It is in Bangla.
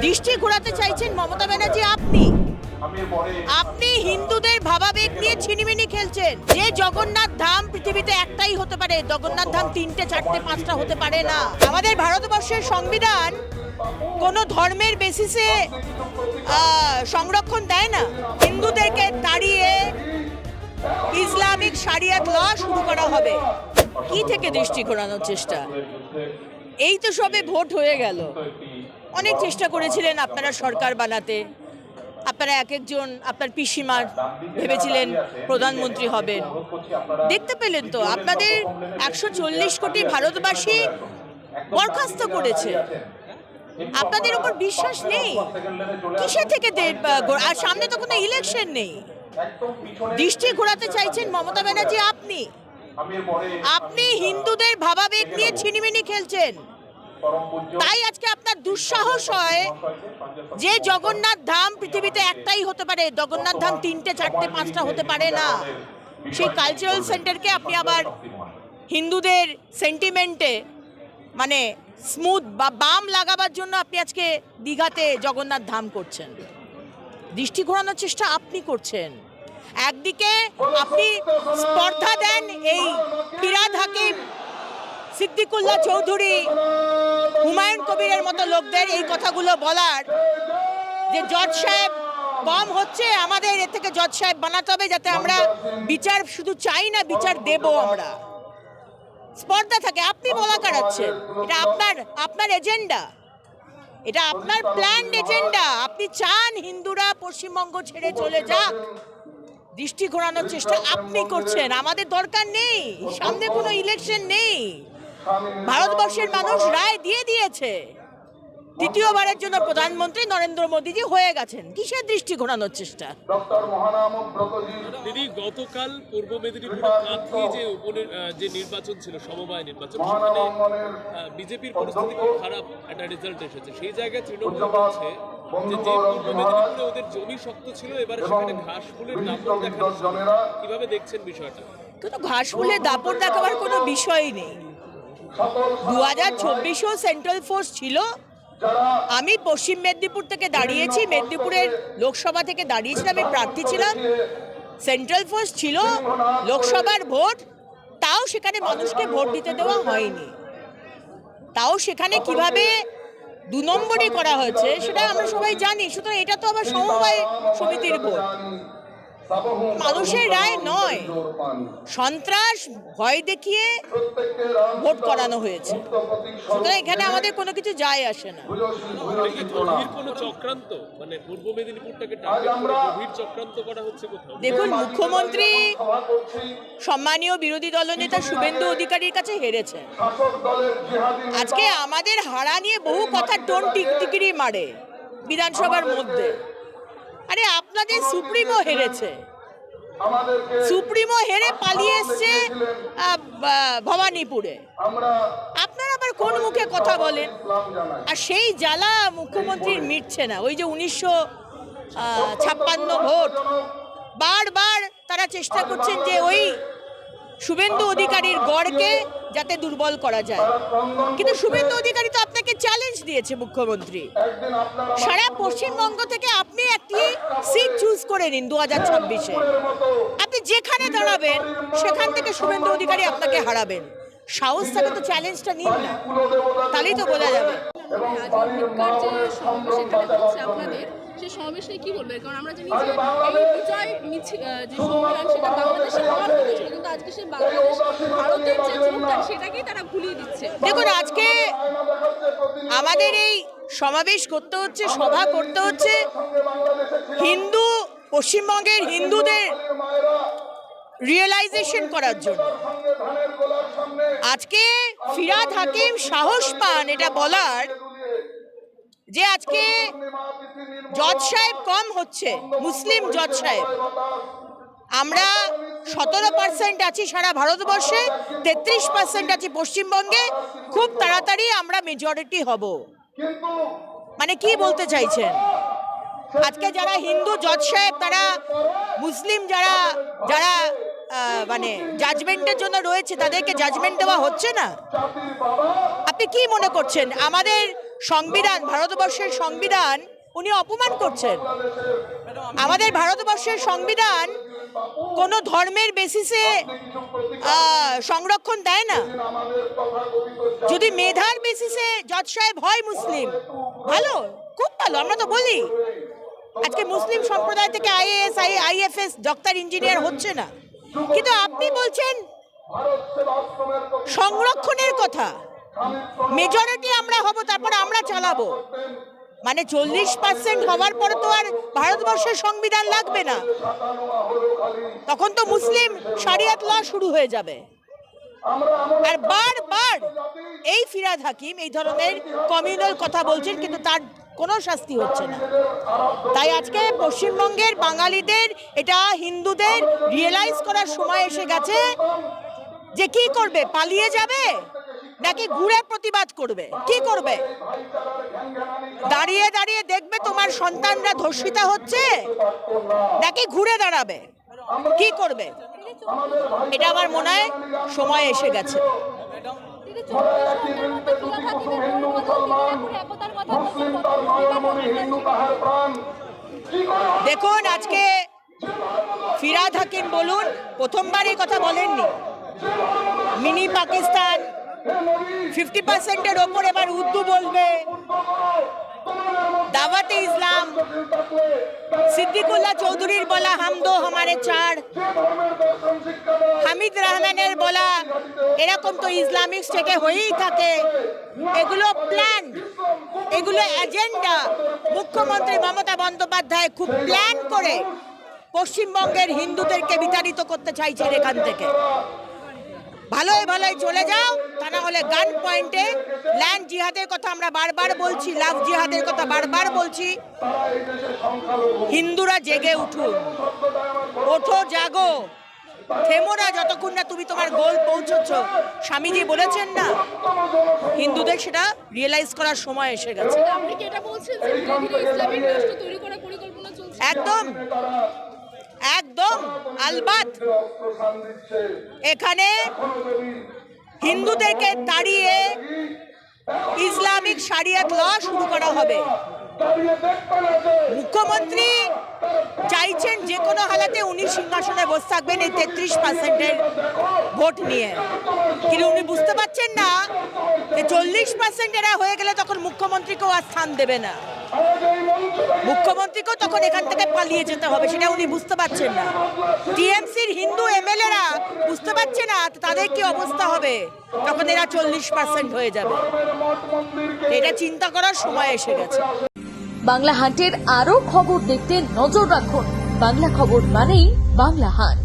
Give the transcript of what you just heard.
দৃষ্টি ঘোরাতে চাইছেন মমতা ব্যানার্জি। আপনি হিন্দুদের ভাবাবেগ নিয়ে ছিনিমিনি খেলছেন। যে জগন্নাথ ধাম পৃথিবীতে একটাই হতে পারে, জগন্নাথ ধাম 3টে 4টে 5টা হতে পারে না। আমাদের ভারতবর্ষের সংবিধান কোনো ধর্মের বেসিসে সংরক্ষণ দেয় না। হিন্দুদেরকে তাড়িয়ে ইসলামিক শরিয়ত ল শুরু করা হবে। কি থেকে দৃষ্টি ঘোরানোর চেষ্টা? এই তো সবে ভোট হয়ে গেল। অনেক চেষ্টা করেছিলেন আপনারা সরকার বানাতে। আপনারা এক একজন আপনার পিসিমার ভেবেছিলেন প্রধানমন্ত্রী হবেন। দেখতে পেলেন তো আপনাদের 140 কোটি ভারতবাসী বরখাস্ত করেছে। আপনাদের উপর বিশ্বাস নেই। কিসে থেকে আর সামনে তো কোনো ইলেকশন নেই। দৃষ্টি ঘোরাতে চাইছেন মমতা ব্যানার্জি। আপনি হিন্দুদের ভাবাবেগ নিয়ে ছিনিমিনি খেলছেন। তাই আজকে আপনার দুঃসাহস হয় যে জগন্নাথ ধাম পৃথিবীতে একটাই হতে পারে, জগন্নাথ ধাম 3টে 4টে 5টা হতে পারে না। সেই কালচারাল সেন্টারকে আপনি আবার হিন্দুদের সেন্টিমেন্টে মানে স্মুথ বা বাম লাগাবার জন্য আপনি আজকে দীঘাতে জগন্নাথ ধাম করছেন। দৃষ্টি ঘোরানোর চেষ্টা আপনি করছেন। একদিকে আপনি স্পর্ধা দেন এই ফিরহাদ হাকিম, সিদ্দিকুল্লাহ চৌধুরী, হুমায়ুন কবিরের মতো লোকদের এই কথাগুলো বলার যে জজ সাহেব কম হচ্ছে, আমাদের এর থেকে জজ সাহেব বানাতে হবে যাতে আমরা বিচার শুধু চাই না, বিচার দেব আমরা। স্পর্ধা থাকে, আপনি বলা কাটাচ্ছেন। এটা আপনার এজেন্ডা, এটা আপনার প্ল্যান্ড এজেন্ডা। আপনি চান হিন্দুরা পশ্চিমবঙ্গ ছেড়ে চলে যাক। দৃষ্টি ঘোরানোর চেষ্টা আপনি করছেন। আমাদের দরকার নেই, সামনে কোনো ইলেকশন নেই। ভারতবর্ষের মানুষ রায় দিয়ে দিয়েছে। দ্বিতীয়বারের জন্য প্রধানমন্ত্রী নরেন্দ্র মোদীজি হয়ে গেছেন। কিসের দৃষ্টি ঘোরানোর চেষ্টা? দিদি, গতকাল পূর্ব মেদিনীপুরে কাঁথি যে নির্বাচন ছিল, সমবায় নির্বাচন, সেখানে বিজেপির পরিস্থিতি খুব খারাপ একটা রেজাল্ট এসেছে। সেই জায়গায় তৃণমূল বলছে যে পূর্ব মেদিনীপুরে ওদের জমি শক্ত ছিল, এবারে সেখানে ঘাস ফুলের দাপট দেখানো। কিভাবে দেখছেন বিষয়টা? কোনো ঘাস ফুলের দাপট দেখাবার কোনো বিষয়ই নেই। 2024-এও সেন্ট্রাল ফোর্স ছিল। আমি পশ্চিম মেদিনীপুর থেকে দাঁড়িয়েছি, মেদিনীপুরের লোকসভা থেকে দাঁড়িয়েছিলাম, আমি প্রার্থী ছিলাম। সেন্ট্রাল ফোর্স ছিল, লোকসভার ভোট, তাও সেখানে মানুষকে ভোট দিতে দেওয়া হয়নি। তাও সেখানে কিভাবে 2 নম্বরই করা হয়েছে সেটা আমরা সবাই জানি। সুতরাং এটা তো আবার সমবায় সমিতির ভোট, মানুষের রায় নয়। সন্ত্রাস ভয় দেখিয়ে ভোট করানো হয়েছে। সুতরাং এখানে আমাদের কোনো কিছু যায় আসে না। দেখুন, মুখ্যমন্ত্রী সম্মানীয় বিরোধী দলনেতা শুভেন্দু অধিকারীর কাছে হেরেছেন। আজকে আমাদের হারা নিয়ে বহু কথা টোন টিকটিকিরি মারে বিধানসভার মধ্যে। আরে আপনাদের সুপ্রিমো হেরেছে, সুপ্রিমো হেরে পালিয়ে এসছে ভবানীপুরে। আপনারা আবার কোন মুখে কথা বলেন? আর সেই জ্বালা মুখ্যমন্ত্রীর মিটছে না। ওই যে 1956 ভোট, বারবার তারা চেষ্টা করছেন যে ওই শুভেন্দু অধিকারীর গড়কে যাতে দুর্বল করা যায়। কিন্তু শুভেন্দু অধিকারী তো আপনাকে চ্যালেঞ্জ দিয়েছে মুখ্যমন্ত্রী। সারা পশ্চিমবঙ্গ থেকে আপনি একটি সিট চুজ করে নিন 2026-এ। আপনি যেখানে দাঁড়াবেন সেখান থেকে শুভেন্দু অধিকারী আপনাকে হারাবেন। সাহস থাকে তো চ্যালেঞ্জটা নিন না, তাহলেই তো বোঝা যাবে। সেই সমাবেশ নিয়ে কি বলবেন? কারণ আমরা জানি যে এই বিজয় মিছিল যে সংগ্রাম সেটা বাংলাদেশে হওয়ার কথা ছিল, কিন্তু আজকে সে বাংলাদেশ ভারতের যে চিন্তা সেটাকেই তারা ভুলিয়ে দিচ্ছে। দেখুন, আজকে আমাদের এই সমাবেশ করতে হচ্ছে, সভা করতে হচ্ছে হিন্দু, পশ্চিমবঙ্গের হিন্দুদের রিয়েলাইজেশন করার জন্য। আজকে ফিরহাদ হাকিম সাহস পান এটা বলার যে আজকে জজ সাহেব কম হচ্ছে, মুসলিম জজ সাহেব। আমরা 17% আছি সারা ভারতবর্ষে, 33% আছি পশ্চিমবঙ্গে। খুব তাড়াতাড়ি আমরা মেজরিটি হব। মানে কি বলতে চাইছেন? আজকে যারা হিন্দু জজ সাহেব, তারা মুসলিম যারা যারা মানে জাজমেন্টের জন্য রয়েছে, তাদেরকে জাজমেন্ট দেওয়া হচ্ছে না? আপনি কি মনে করছেন আমাদের সংবিধান, ভারতবর্ষের সংবিধান উনি অপমান করছেন। আমাদের ভারতবর্ষের সংবিধান কোনো ধর্মের বেসিসে সংরক্ষণ দেয় না। যদি মেধার বেসিসে জজ সাহেব হয় মুসলিম, ভালো, খুব ভালো, আমরা তো বলি। আজকে মুসলিম সম্প্রদায় থেকে আইএএস, আইএফএস, ডক্টর, ইঞ্জিনিয়ার হচ্ছে না, কিন্তু আপনি বলছেন সংরক্ষণের কথা। মেজরিটি আমরা হব, তারপর আমরা চালাবো, মানে 40% হওয়ার পরে তো আর ভারতবর্ষের সংবিধান লাগবে না, তখন তো মুসলিম শরিয়ত ল শুরু হয়ে যাবে। আর বারবার এই ফিরহাদ হাকিম এই ধরনের কমিউনাল কথা বলছেন, কিন্তু তার কোনো শাস্তি হচ্ছে না। তাই আজকে পশ্চিমবঙ্গের বাঙালিদের, এটা হিন্দুদের রিয়েলাইজ করার সময় এসে গেছে যে কি করবে, পালিয়ে যাবে নাকি ঘুরে প্রতিবাদ করবে। কি করবে? দাঁড়িয়ে দাঁড়িয়ে দেখবে তোমার সন্তানরা ধর্ষিতা হচ্ছে, নাকি ঘুরে দাঁড়াবে? কি করবে? এটা আমার মনে হয় সময় এসে গেছে। দেখুন, আজকে ফিরহাদ হাকিম বলুন, প্রথমবার এই কথা বলেননি। মিনি পাকিস্তান 50%-এর ওপর এবার উর্দু বলবে। দাওয়াতে ইসলাম, সিদ্দিকুল্লাহ চৌধুরীর বলা হাম দো হামারে চার, হামিদ রহমানের বলা এরকম তো ইসলামিক স্টেটে হয়েই থাকে। এগুলো প্ল্যান, এগুলো এজেন্ডা। মুখ্যমন্ত্রী মমতা বন্দ্যোপাধ্যায় খুব প্ল্যান করে পশ্চিমবঙ্গের হিন্দুদেরকে বিতাড়িত করতে চাইছেন এখান থেকে। ভালোই ভালোই চলে যাও, তা না হলে গান পয়েন্টে ল্যান্ড জিহাদের কথা আমরা বারবার বলছি, লাভ জিহাদের কথা বারবার বলছি। হিন্দুরা জেগে উঠুন, ওঠো, জাগো, থেমো না যতক্ষণ না তুমি তোমার গোল পৌঁছচ্ছ। স্বামীজি বলেছেন না, হিন্দুদের সেটা রিয়েলাইজ করার সময় এসে গেছে। আপনি কি এটা বলছেন যে ধীরে ধীরে ইসলামিক রাষ্ট্র তৈরি করার পরিকল্পনা চলছে? একদম একদম আলবাত। এখানে হিন্দুদেরকে তাড়িয়ে ইসলামিক শরিয়ত ল শুরু করা হবে। মুখ্যমন্ত্রী চাইছেন যে কোনো হালাতে উনি সিংহাসনে বসে থাকবেন এই 33%-এর ভোট নিয়ে, কিন্তু উনি বুঝতে পারছেন না যে 40% এরা হয়ে গেলে তখন মুখ্যমন্ত্রীকেও আর স্থান দেবে না, মুখ্যমন্ত্রীকেও তখন এখান থেকে পালিয়ে যেতে হবে, সেটা উনি বুঝতে পারছেন না। টিএমসির হিন্দু এমএলএরা বুঝতে পারছে না তাদের কি অবস্থা হবে তখন এরা 40% হয়ে যাবে। এটা চিন্তা করার সময় এসে গেছে। বাংলা হান্টের আরও খবর দেখতে নজর রাখুন। বাংলা খবর মানেই বাংলা হান্ট।